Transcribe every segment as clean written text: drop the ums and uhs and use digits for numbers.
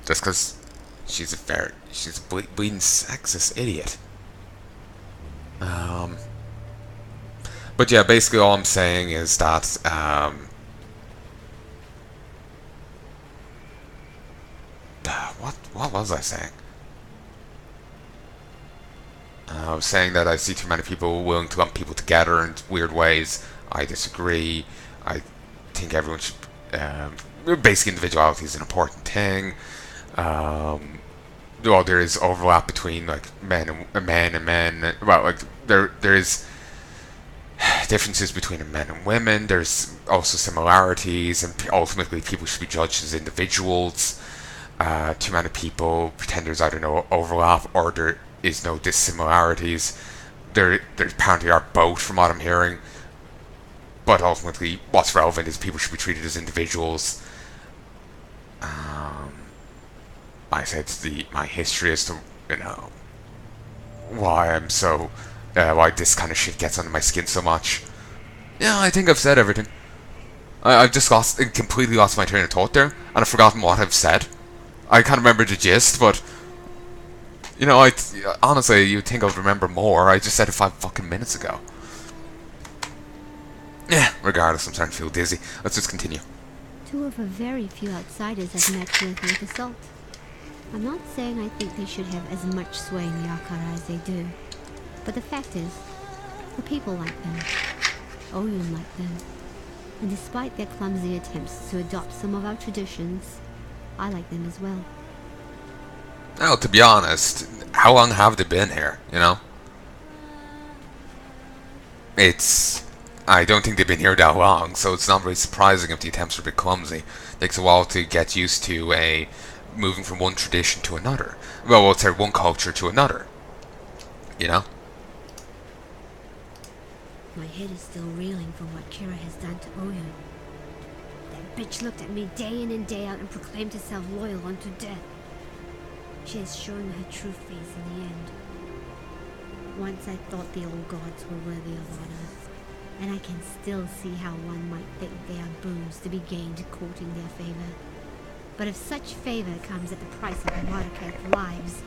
Just because she's a bleeding sexist idiot. Um, but yeah, basically all I'm saying is that, what was I saying? I was saying that I see too many people willing to lump people together in weird ways. I disagree. I think everyone should. Basic individuality is an important thing. Well, there is overlap between like men and men. Well, like there is differences between men and women. There's also similarities, and ultimately people should be judged as individuals. Too many people pretend there's either no overlap or there is no dissimilarities. There apparently are both, from what I'm hearing. But ultimately, what's relevant is people should be treated as individuals. I said my history as to why I'm so why this kind of shit gets under my skin so much. Yeah, I think I've said everything. I've just completely lost my train of thought there, and I've forgotten what I've said. I can't remember the gist, but honestly, you'd think I'd remember more. I just said it 5 fucking minutes ago. Yeah, regardless, I'm starting to feel dizzy. Let's just continue. Two of the very few outsiders I've met with assault. I'm not saying I think they should have as much sway in the Akara as they do, but the fact is, the people like them. Oyun like them. And despite their clumsy attempts to adopt some of our traditions, I like them as well. Well, to be honest, how long have they been here, I don't think they've been here that long, so it's not really surprising if the attempts are a bit clumsy. It takes a while to get used to moving from one tradition to another. Well, let's say one culture to another. My head is still reeling from what Kira has done to Oyun. That bitch looked at me day in and day out and proclaimed herself loyal unto death. She has shown her true face in the end. Once I thought the old gods were worthy of honor, and I can still see how one might think they are boons to be gained courting their favor. But if such favor comes at the price of Marika's lives,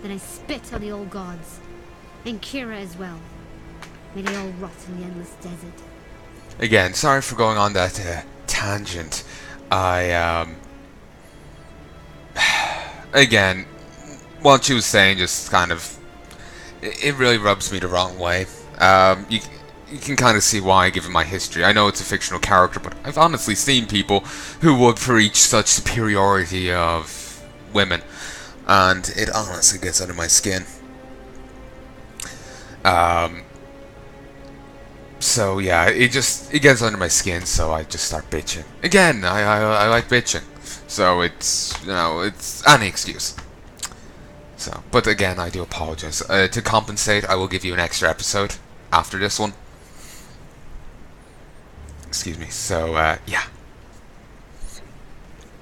then I spit on the old gods, and Kira as well. May they all rot in the endless desert. Again, sorry for going on that tangent. Again, what she was saying just kind of, it really rubs me the wrong way. You can kind of see why, given my history. I know it's a fictional character, but I've honestly seen people who would preach such superiority of women, and it honestly gets under my skin. So yeah, it gets under my skin, so I just start bitching. Again, I like bitching, so it's any excuse. So, but again, I do apologize. To compensate, I will give you an extra episode after this one. Excuse me. So, yeah.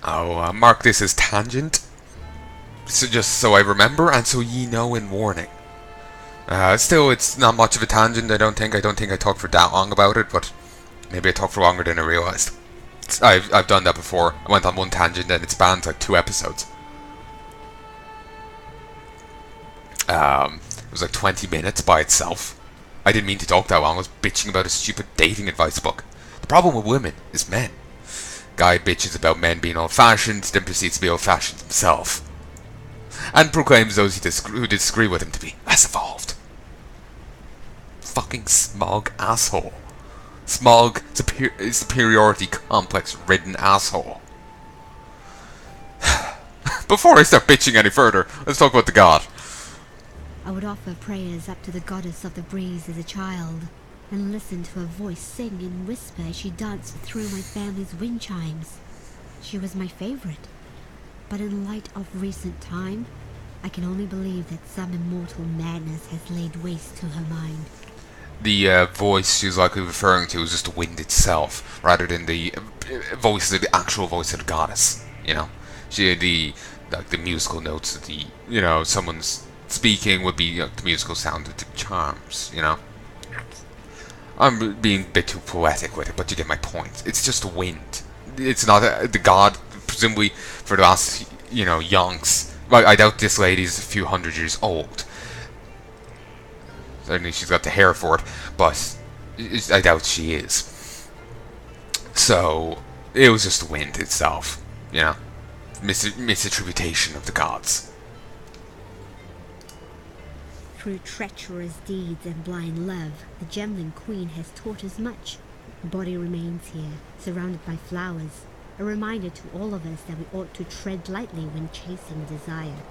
I'll mark this as tangent. So just so I remember, and so ye know in warning. Still, it's not much of a tangent, I don't think. I don't think I talked for that long about it, but maybe I talked for longer than I realised. I've done that before. I went on one tangent and it spanned like 2 episodes. It was like 20 minutes by itself. I didn't mean to talk that long. I was bitching about a stupid dating advice book. The problem with women is men. Guy bitches about men being old-fashioned, then proceeds to be old-fashioned himself. And proclaims those who disagree with him to be less evolved. Fucking smug asshole. Smug, superiority complex ridden asshole. Before I start bitching any further, let's talk about the god. I would offer prayers up to the goddess of the breeze as a child, and listen to her voice sing and whisper as she danced through my family's wind chimes. She was my favorite. But in light of recent time, I can only believe that some immortal madness has laid waste to her mind. The voice she was likely referring to was just the wind itself, rather than the actual voice of the goddess. She had the musical notes of the someone's speaking would be the musical sound of the charms. I'm being a bit too poetic with it, but you get my point. It's just wind. It's not the god. Presumably, for the last yonks. Well, I doubt this lady's a few hundred years old. Certainly she's got the hair for it, but I doubt she is. So, it was just the wind itself, misattribution of the gods. Through treacherous deeds and blind love, the Gemling Queen has taught us much. Her body remains here, surrounded by flowers, a reminder to all of us that we ought to tread lightly when chasing desire.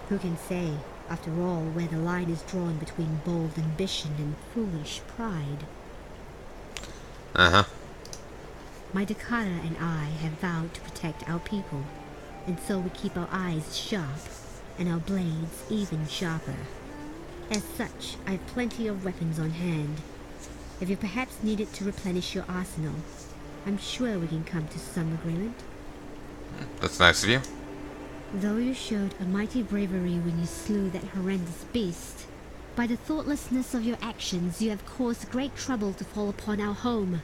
Who can say, after all, where the line is drawn between bold ambition and foolish pride? Uh-huh. My Dakota and I have vowed to protect our people, and so we keep our eyes sharp, and our blades even sharper. As such, I have plenty of weapons on hand. If you perhaps needed to replenish your arsenal, I'm sure we can come to some agreement. That's nice of you. Though you showed a mighty bravery when you slew that horrendous beast, by the thoughtlessness of your actions you have caused great trouble to fall upon our home.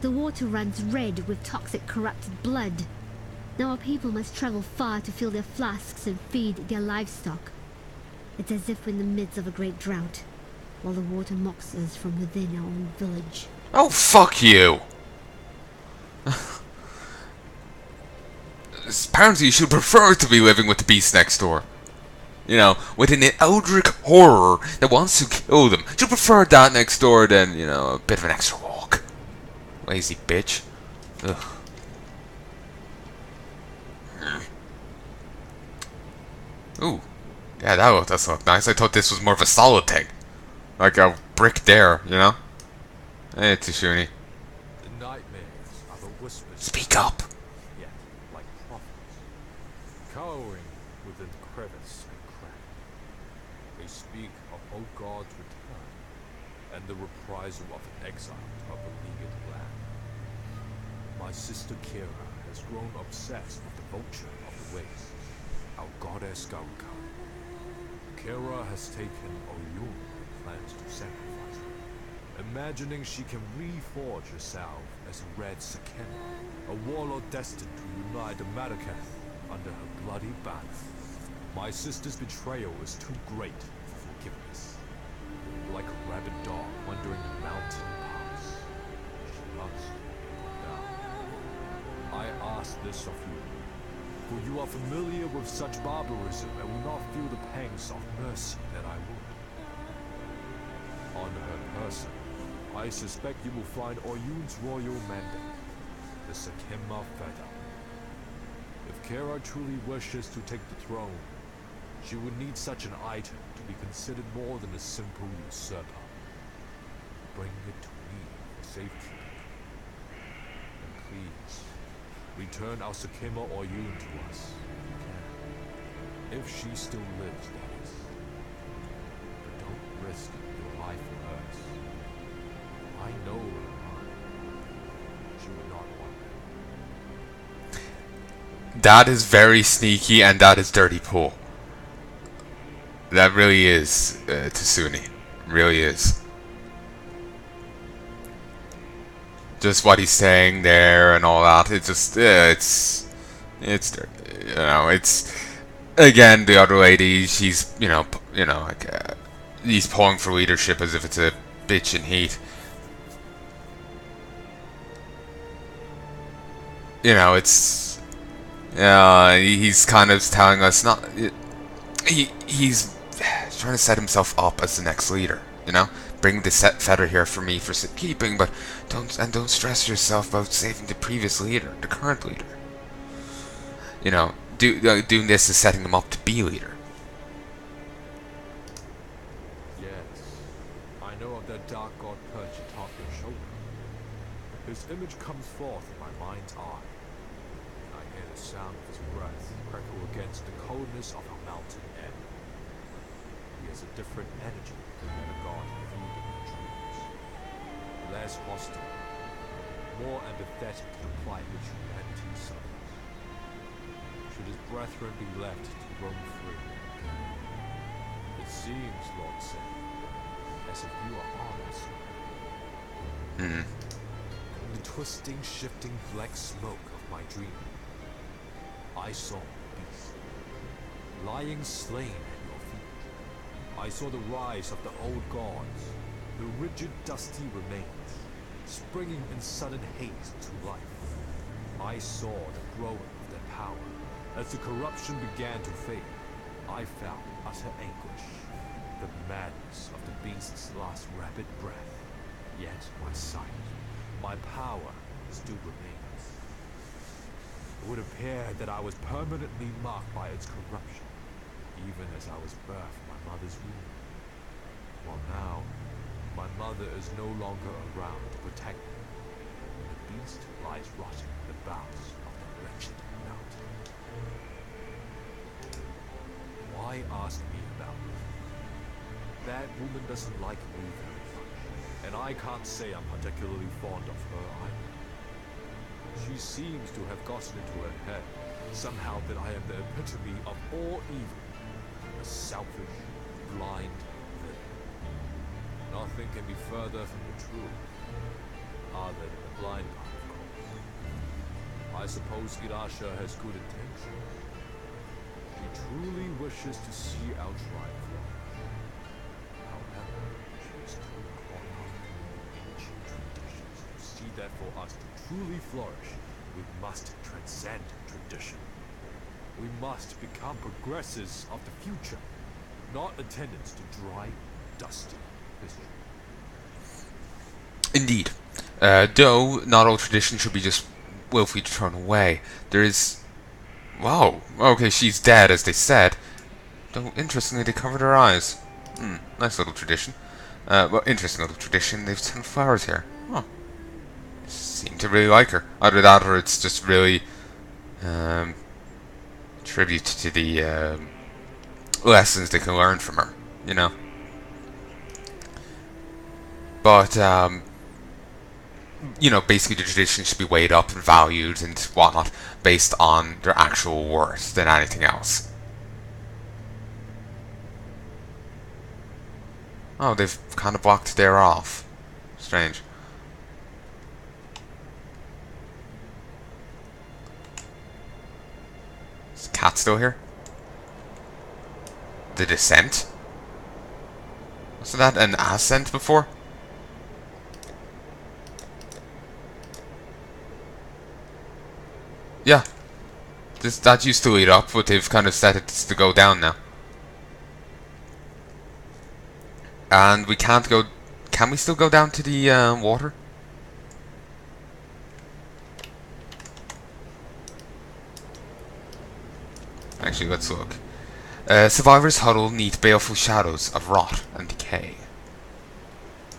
The water runs red with toxic corrupted blood. Now our people must travel far to fill their flasks and feed their livestock. It's as if we're in the midst of a great drought, while the water mocks us from within our own village. Oh, fuck you! Apparently you should prefer to be living with the beast next door. With an eldritch horror that wants to kill them. You prefer that next door than, a bit of an extra walk. Lazy bitch. Ugh. Ooh. Yeah, that does look nice. I thought this was more of a solid thing. Like a brick there, Hey, Tishuni. The nightmares are the whispers. Speak up. Yet, like prophets, cowering within crevice and crack. They speak of O God's return, and the reprisal of an exile to a beleaguered land. My sister Kira has grown obsessed with the vulture of the waste, our goddess Garuka. Kira has taken Oriath and plans to sacrifice her, imagining she can reforge herself as a Red Sakema, a warlord destined to unite the Madakath under her bloody banner. My sister's betrayal is too great for forgiveness. Like a rabid dog wandering the mountain paths, she must be put down. I ask this of you, for you are familiar with such barbarism and will not feel the pangs of mercy that I would. On her person, I suspect you will find Oyun's royal mandate, the Sakema Feather. If Kira truly wishes to take the throne, she would need such an item to be considered more than a simple usurper. Bring it to me for safekeeping. And please, return our Sakema Oyun to us, if you can. If she still lives, that is. But don't risk your life for hers. I know her mind. She would not want that. That is very sneaky, and that is dirty pool. That really is, Tasuni. Really is. Just what he's saying there and all that. It's just, it's dirty. It's again the other lady. She's, he's pulling for leadership as if it's a bitch in heat. It's, he's kind of telling us not. He's trying to set himself up as the next leader. Bring the set feather here for me for keeping, but don't stress yourself about saving the previous leader, the current leader. Doing this is setting them up to be leader. Yes, I know of that dark god perched atop your shoulder. His image comes forth in my mind's eye. I hear the sound of his breath crackle against the coldness of our mountain air. He has a different energy than the god viewed in the dreams. Less hostile, more empathetic to the plight which humanity suffers. Should his brethren be left to roam free? It seems, Lord Sen, as if you are on us. In the twisting, shifting black smoke of my dream, I saw the beast. lying slain at your feet. I saw the rise of the old gods, the rigid, dusty remains, springing in sudden haste to life. I saw the growing of their power. As the corruption began to fade, I felt utter anguish, the madness of the beast's last rapid breath. Yet my sight, my power, still remains. It would appear that I was permanently marked by its corruption, even as I was birthed from my mother's womb. While now, my mother is no longer around to protect me, and the beast lies rotting in the boughs of the wretched mountain. Why ask me about her? That woman doesn't like me very much, and I can't say I'm particularly fond of her either. She seems to have gotten into her head somehow that I am the epitome of all evil, a selfish, blind villain. Nothing can be further from the truth, other than the blind part, of course. I suppose Irasha has good intentions. She truly wishes to see our tribe flourish. However, she is too caught up in ancient traditions to see that for us to truly flourish, we must transcend tradition. We must become progressors of the future, not attendants to dry, dusty history. Indeed. Though not all tradition should be just willfully thrown away. There is... Wow. Okay, she's dead, as they said. Though, interestingly, they covered her eyes. Nice little tradition. Well, interesting little tradition. They've sent flowers here. Oh. Seem to really like her. Either that or it's just really... tribute to the lessons they can learn from her, you know. But you know, basically the tradition should be weighed up and valued and whatnot based on their actual worth than anything else. Oh, they've kind of blocked there off. Strange. Is the cat still here? The descent? Wasn't that an ascent before? Yeah. That used to lead up, but they've kind of set it to go down now. And we can't go... Can we still go down to the water? Actually, let's look. Survivors huddle neath baleful shadows of rot and decay.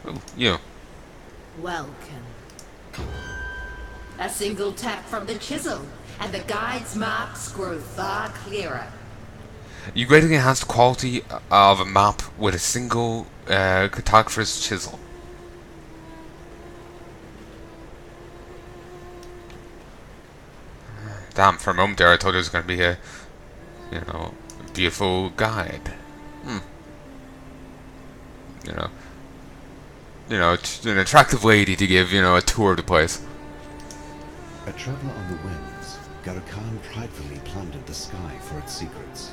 Ooh, you. Welcome. A single tap from the chisel, and the guide's marks grow far clearer. You greatly enhance the quality of a map with a single cartographer's chisel. Damn, for a moment there I thought it was going to be a, you know, beautiful guide. You know, an attractive lady to give, you know, a tour of the place. A traveler on the winds, Garo-Khan pridefully plundered the sky for its secrets.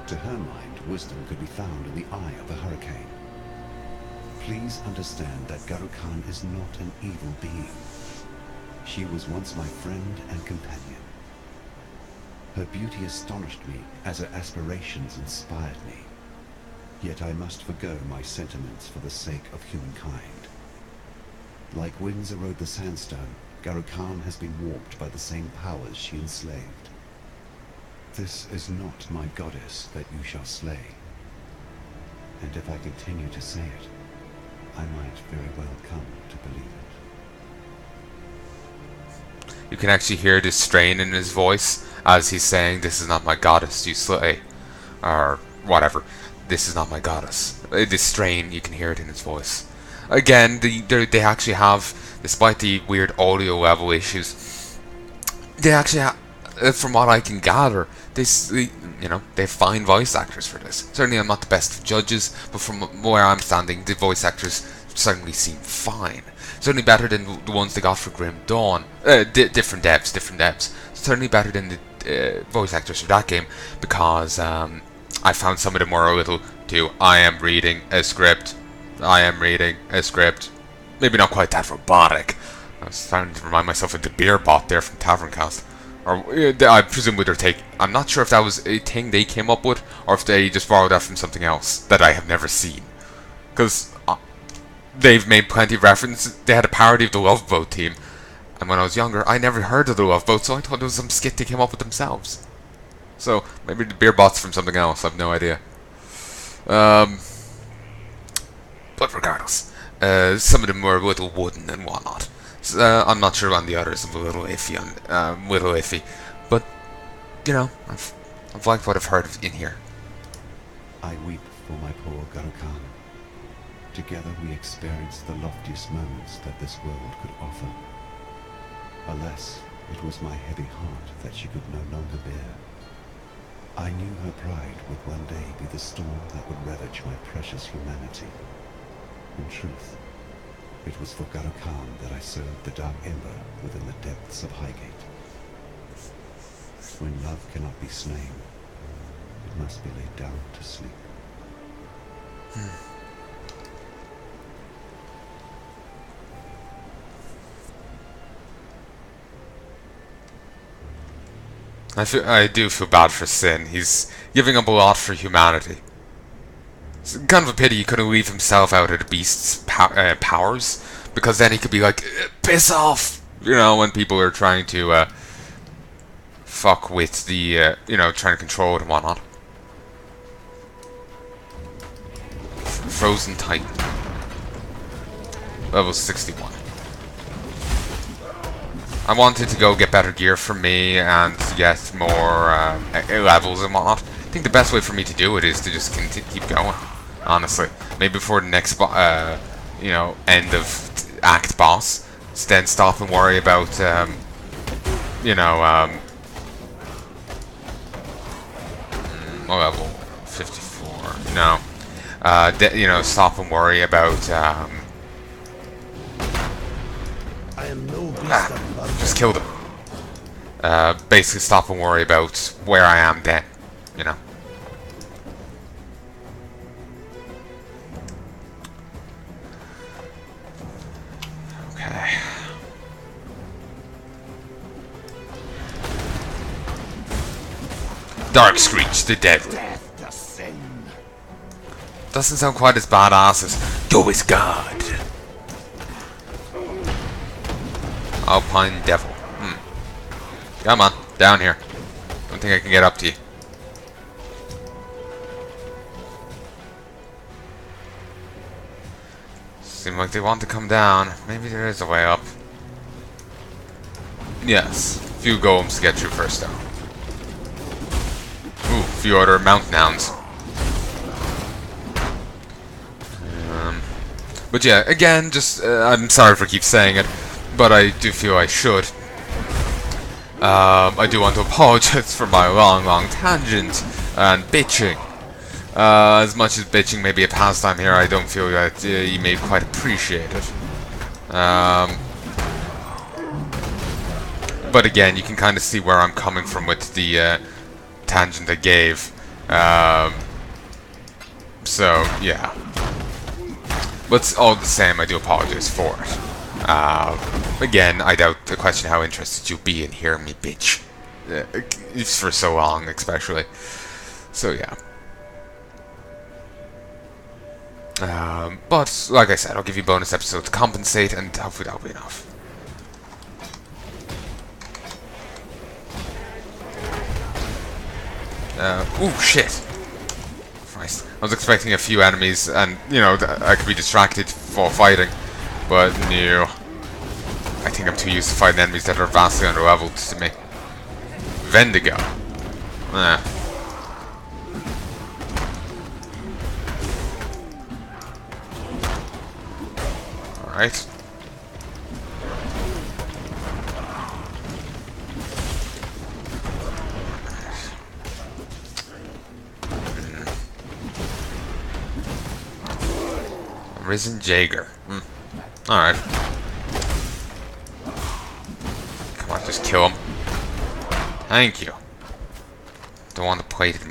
To her mind, wisdom could be found in the eye of a hurricane. Please understand that Garo-Khan is not an evil being. She was once my friend and companion. Her beauty astonished me as her aspirations inspired me. Yet I must forgo my sentiments for the sake of humankind. Like winds erode the sandstone, Garo-Khan has been warped by the same powers she enslaved. This is not my goddess that you shall slay. And if I continue to say it, I might very well come to believe it. You can actually hear this strain in his voice as he's saying, "This is not my goddess you slay," or whatever. "This is not my goddess." This strain, you can hear it in his voice. Again, they actually have, despite the weird audio level issues, they actually have, from what I can gather, they have fine voice actors for this. Certainly, I'm not the best of judges, but from where I'm standing, the voice actors certainly seem fine. Certainly better than the ones they got for Grim Dawn. Different devs. Certainly better than the voice actors for that game, because I found some of them were a little too, I am reading a script. I am reading a script. Maybe not quite that robotic. I was starting to remind myself of the beer bot there from Taverncast. Or, I presume with their take. I'm not sure if that was a thing they came up with, or if they just borrowed that from something else that I have never seen. Because they've made plenty of references. They had a parody of the Love Boat team. And when I was younger, I never heard of the Love Boat, so I thought it was some skit they came up with themselves. So, maybe the beer bot's from something else, I have no idea. But regardless, some of them were a little wooden and whatnot. So, I'm not sure on the others, I'm a little iffy. But, you know, I've liked what I've heard in here. I weep for my poor Garukan. Together we experienced the loftiest moments that this world could offer. Alas, it was my heavy heart that she could no longer bear. I knew her pride would one day be the storm that would ravage my precious humanity. In truth, it was for Garukan that I served the Dark Ember within the depths of Highgate. When love cannot be slain, it must be laid down to sleep. I do feel bad for Sin. He's giving up a lot for humanity. It's kind of a pity he couldn't leave himself out of the beast's powers, because then he could be like, piss off! You know, when people are trying to fuck with the, you know, trying to control it and whatnot. Frozen Titan. Level 61. I wanted to go get better gear for me and get more levels and whatnot. I think the best way for me to do it is to just keep going, honestly. Maybe before the next, you know, end of act boss, then stop and worry about, you know, level 54. No, you know, stop and worry about. I am no just kill them. Basically stop and worry about where I am then, you know. Okay. Dark Screech, the Deadly. Doesn't sound quite as badass as Go is God. Alpine Devil. Come on, down here. Don't think I can get up to you. Seem like they want to come down. Maybe there is a way up. Yes, few golems to get through first though. Ooh, few other mountain hounds. But yeah, again, just I'm sorry for keep saying it, but I do feel I should. I do want to apologize for my long tangent and bitching. As much as bitching may be a pastime here, I don't feel that you may quite appreciate it. But again, you can kind of see where I'm coming from with the tangent I gave. So, yeah. But all the same, I do apologize for it. Again, I doubt the question how interested you'll be in hearing me bitch. It's for so long, especially. So, yeah. But, like I said, I'll give you bonus episodes to compensate, and hopefully that'll be enough. Ooh, shit. Christ. I was expecting a few enemies, and, you know, I could be distracted while fighting, but no. I think I'm too used to fighting enemies that are vastly underleveled to me. Vendigo. Alright. Risen Jaeger. Alright. Come on, just kill him. Thank you. Don't want the plated